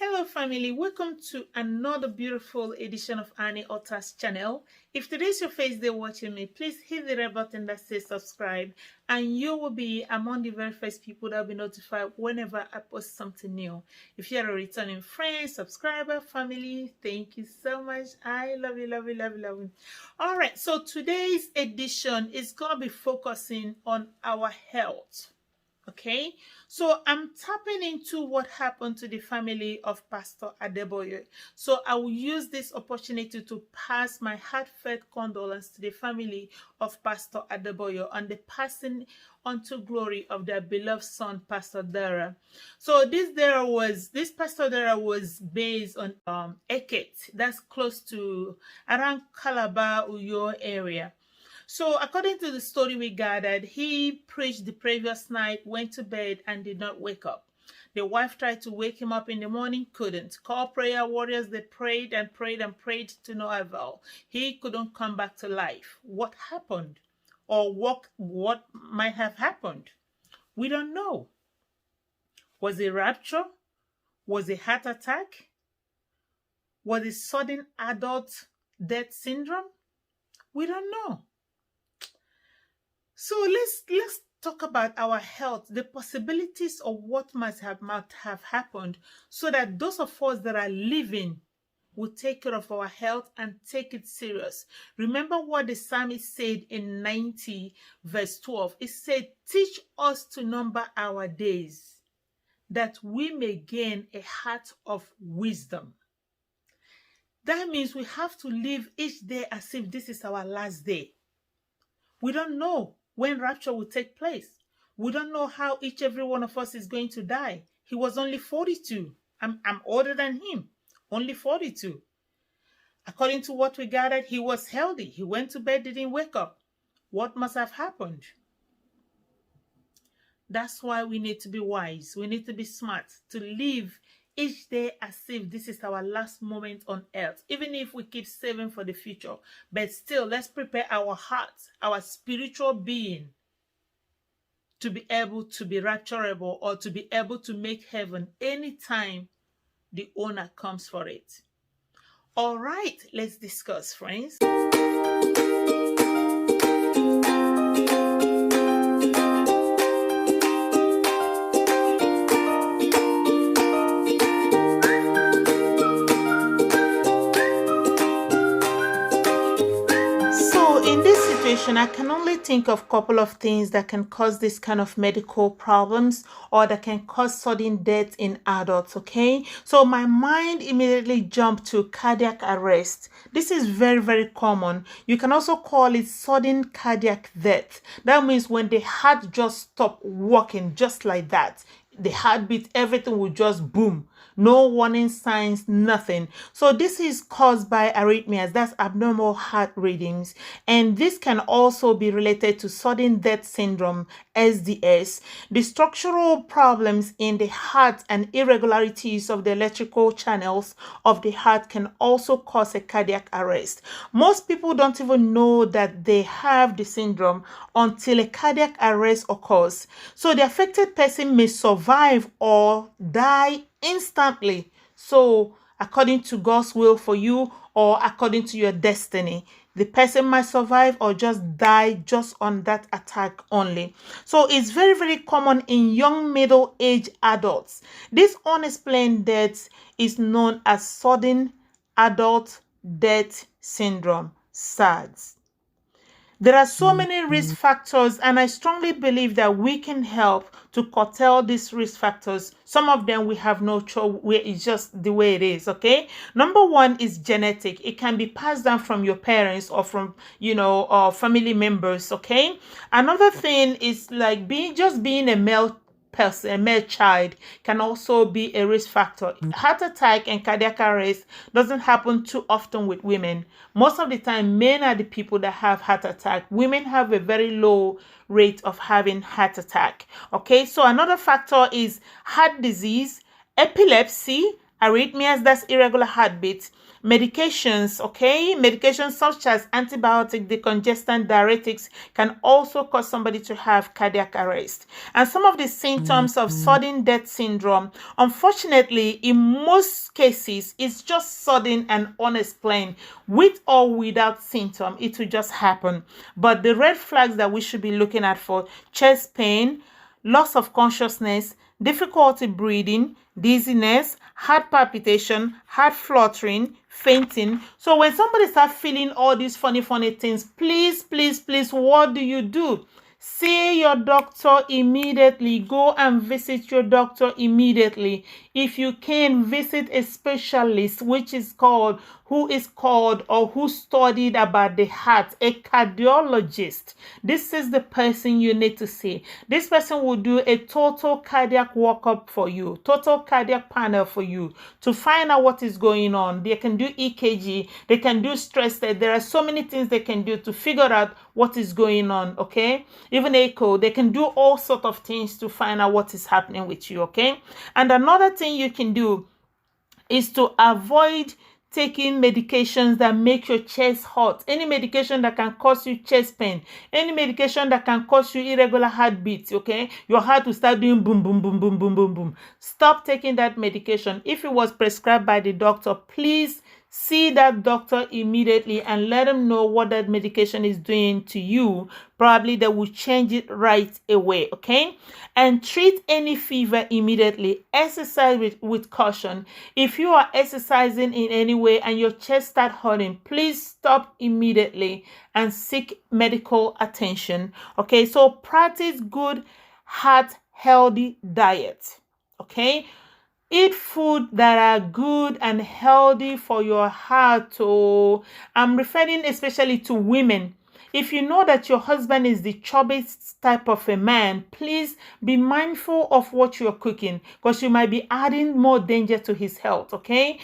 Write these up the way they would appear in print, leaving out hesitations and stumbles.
Hello family, welcome to another beautiful edition of Annie Otter's channel. If today's your first day watching me, please hit the red button that says subscribe and you will be among the very first people that will be notified whenever I post something new. If you're a returning friend, subscriber, family, thank you so much. I love you, love you, love you, love you. All right, so today's edition is going to be focusing on our health. Okay, so I'm tapping into what happened to the family of Pastor Adebeyo. So I will use this opportunity to pass my heartfelt condolence to the family of Pastor Adebeyo on the passing unto glory of their beloved son, Pastor Dara. So this Pastor Dara was based on Eket, that's close to around Calabar, Uyo area. So according to the story we gathered, he preached the previous night, went to bed and did not wake up. The wife tried to wake him up in the morning, couldn't. Call prayer warriors, they prayed and prayed and prayed to no avail. He couldn't come back to life. What happened? Or what might have happened? We don't know. Was it rapture? Was it heart attack? Was it sudden adult death syndrome? We don't know. So let's talk about our health, the possibilities of what might have happened, so that those of us that are living will take care of our health and take it serious. Remember what the psalmist said in 90 verse 12. It said, "Teach us to number our days, that we may gain a heart of wisdom." That means we have to live each day as if this is our last day. We don't know when rapture will take place. We don't know how every one of us is going to die. He was only 42. I'm older than him, only 42. According to what we gathered, he was healthy. He went to bed, didn't wake up. What must have happened? That's why we need to be wise. We need to be smart, to live each day as if this is our last moment on earth, even if we keep saving for the future. But still, let's prepare our hearts, our spiritual being, to be able to be rapturable or to be able to make heaven anytime the owner comes for it. All right, let's discuss, friends. I can only think of a couple of things that can cause this kind of medical problems or that can cause sudden death in adults, okay? So my mind immediately jumped to cardiac arrest. This is very, very common. You can also call it sudden cardiac death. That means when the heart just stops working just like that. The heartbeat, everything will just boom. No warning signs, nothing. So this is caused by arrhythmias, that's abnormal heart rhythms. And this can also be related to sudden death syndrome, SDS. The structural problems in the heart and irregularities of the electrical channels of the heart can also cause a cardiac arrest. Most people don't even know that they have the syndrome until a cardiac arrest occurs. So the affected person may survive or die instantly. So according to God's will for you or according to your destiny, the person might survive or just die just on that attack only. So it's very, very common in young middle-aged adults. This unexplained death is known as sudden adult death syndrome, SADS. There are so many risk factors, and I strongly believe that we can help to curtail these risk factors. Some of them we have no choice, it's just the way it is, okay? Number one is genetic. It can be passed down from your parents or from, family members, okay? Another thing is like being a male person, a male child, can also be a risk factor. Heart attack and cardiac arrest doesn't happen too often with women. Most of the time, men are the people that have heart attack. Women have a very low rate of having heart attack. Okay, so another factor is heart disease, epilepsy, arrhythmias, that's irregular heartbeat, medications, okay? Medications such as antibiotic, decongestant, diuretics can also cause somebody to have cardiac arrest. And some of the symptoms of sudden death syndrome, unfortunately, in most cases, it's just sudden and unexplained, with or without symptom. It will just happen. But the red flags that we should be looking at for chest pain, loss of consciousness, difficulty breathing, dizziness, heart palpitation, heart fluttering, fainting. So when somebody starts feeling all these funny things, please, what do? See your doctor immediately. Go and visit your doctor immediately. If you can, visit a specialist, who studied about the heart, a cardiologist. This is the person you need to see. This person will do a total cardiac workup for you, total cardiac panel for you, to find out what is going on. They can do EKG, they can do stress test. There are so many things they can do to figure out what is going on, okay? Even echo, they can do all sorts of things to find out what is happening with you, okay? And another thing you can do is to avoid taking medications that make your chest hot, any medication that can cause you chest pain, any medication that can cause you irregular heartbeats, okay? Your heart will start doing boom, boom, boom, boom, boom, boom, boom. Stop taking that medication. If it was prescribed by the doctor, please see that doctor immediately and let them know what that medication is doing to you. Probably they will change it right away, okay? And treat any fever immediately. Exercise with caution. If you are exercising in any way and your chest starts hurting, please stop immediately and seek medical attention, okay? So practice good, heart healthy diet, okay? Eat food that are good and healthy for your heart. Oh, I'm referring especially to women. If you know that your husband is the chubbiest type of a man, please be mindful of what you're cooking, because you might be adding more danger to his health, okay?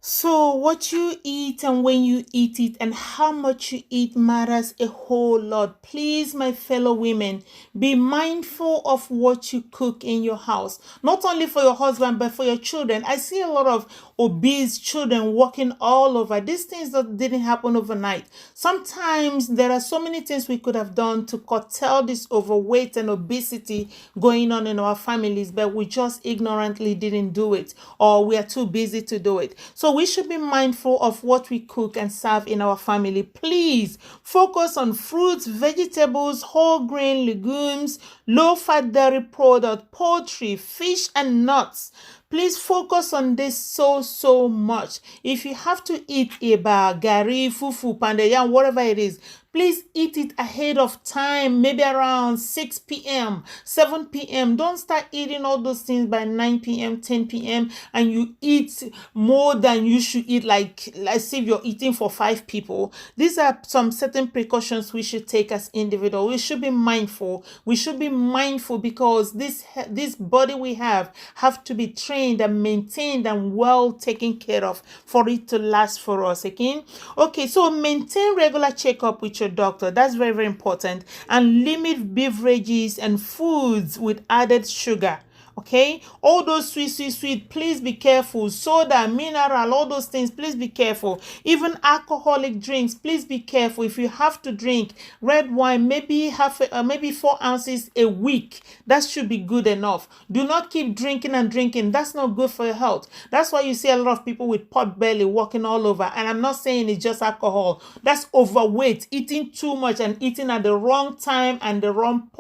So what you eat and when you eat it and how much you eat matters a whole lot. Please, my fellow women, be mindful of what you cook in your house. Not only for your husband, but for your children. I see a lot of obese children walking all over. These things that didn't happen overnight. Sometimes there are so many things we could have done to curtail this overweight and obesity going on in our families, but we just ignorantly didn't do it, or we are too busy to do it. So we should be mindful of what we cook and serve in our family. Please focus on fruits, vegetables, whole grain, legumes, low-fat dairy product, poultry, fish, and nuts. Please focus on this so much. If you have to eat eba, gari, fufu, pandeyam, whatever it is, please eat it ahead of time, maybe around 6 p.m., 7 p.m. Don't start eating all those things by 9 p.m., 10 p.m., and you eat more than you should eat, like as if you're eating for 5 people. These are some certain precautions we should take as individuals. We should be mindful. We should be mindful because this body we have to be trained and maintained and well taken care of for it to last for us, okay? Okay, so maintain regular checkup with your doctor. That's very important. And limit beverages and foods with added sugar. Okay, all those sweet, please be careful. Soda, mineral, all those things, please be careful. Even alcoholic drinks, please be careful. If you have to drink red wine, maybe 4 ounces a week, that should be good enough. Do not keep drinking and drinking. That's not good for your health. That's why you see a lot of people with pot belly walking all over. And I'm not saying it's just alcohol. That's overweight, eating too much and eating at the wrong time and the wrong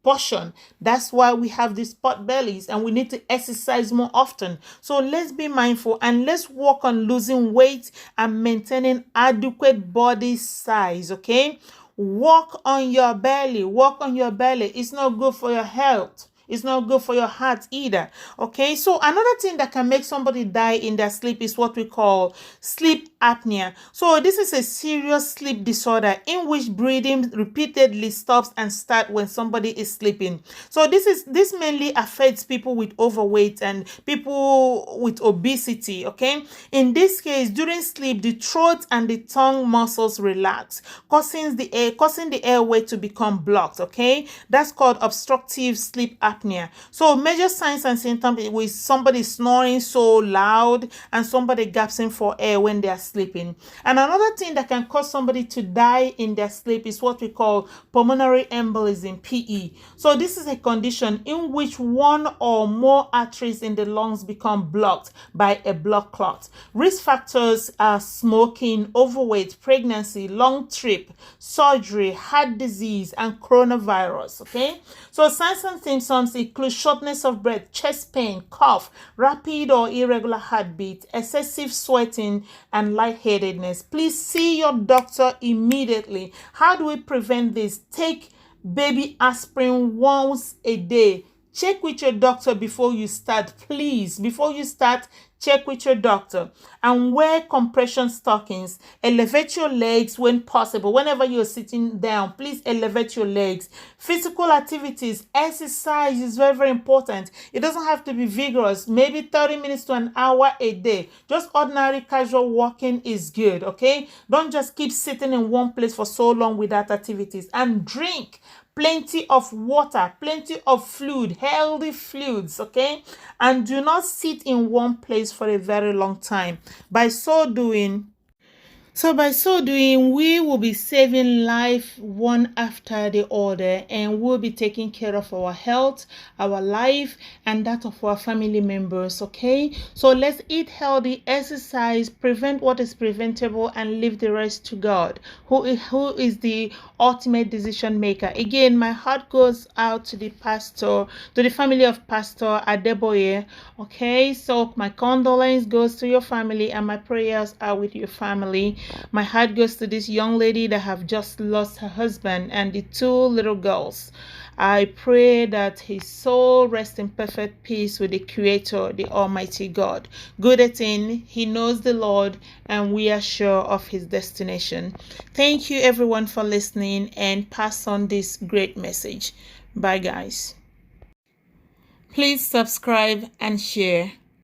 portion. That's why we have these pot bellies, and we need to exercise more often. So let's be mindful and let's work on losing weight and maintaining adequate body size, okay? Work on your belly. It's not good for your health. It's not good for your heart either. Okay, so another thing that can make somebody die in their sleep is what we call sleep apnea. So this is a serious sleep disorder in which breathing repeatedly stops and starts when somebody is sleeping. So this mainly affects people with overweight and people with obesity. Okay, in this case, during sleep, the throat and the tongue muscles relax, causing the airway to become blocked. Okay, that's called obstructive sleep apnea. apnea. So major signs and symptoms with somebody snoring so loud and somebody gasping for air when they are sleeping. And another thing that can cause somebody to die in their sleep is what we call pulmonary embolism Pe. So this is a condition in which one or more arteries in the lungs become blocked by a blood clot. Risk factors are smoking, overweight, pregnancy, long trip, surgery, heart disease, and coronavirus. Okay, so signs and symptoms include shortness of breath, chest pain, cough, rapid or irregular heartbeat, excessive sweating, and lightheadedness. Please see your doctor immediately. How do we prevent this? Take baby aspirin once a day. Check with your doctor before you start. Please, before you start, check with your doctor. And wear compression stockings. Elevate your legs when possible. Whenever you're sitting down, please elevate your legs. Physical activities, exercise is very, very important. It doesn't have to be vigorous. Maybe 30 minutes to an hour a day. Just ordinary casual walking is good, okay? Don't just keep sitting in one place for so long without activities. And drink plenty of water, plenty of fluid, healthy fluids, okay? And do not sit in one place for a very long time. By so doing, we will be saving life one after the other, and we'll be taking care of our health, our life, and that of our family members, okay? So let's eat healthy, exercise, prevent what is preventable, and leave the rest to God, who is the ultimate decision maker. Again, my heart goes out to the family of Pastor Adebeyo, okay? So my condolence goes to your family, and my prayers are with your family. My heart goes to this young lady that have just lost her husband and the two little girls. I pray that his soul rests in perfect peace with the Creator, the Almighty God. Good at in, he knows the Lord, and we are sure of his destination. Thank you everyone for listening, and pass on this great message. Bye guys. Please subscribe and share.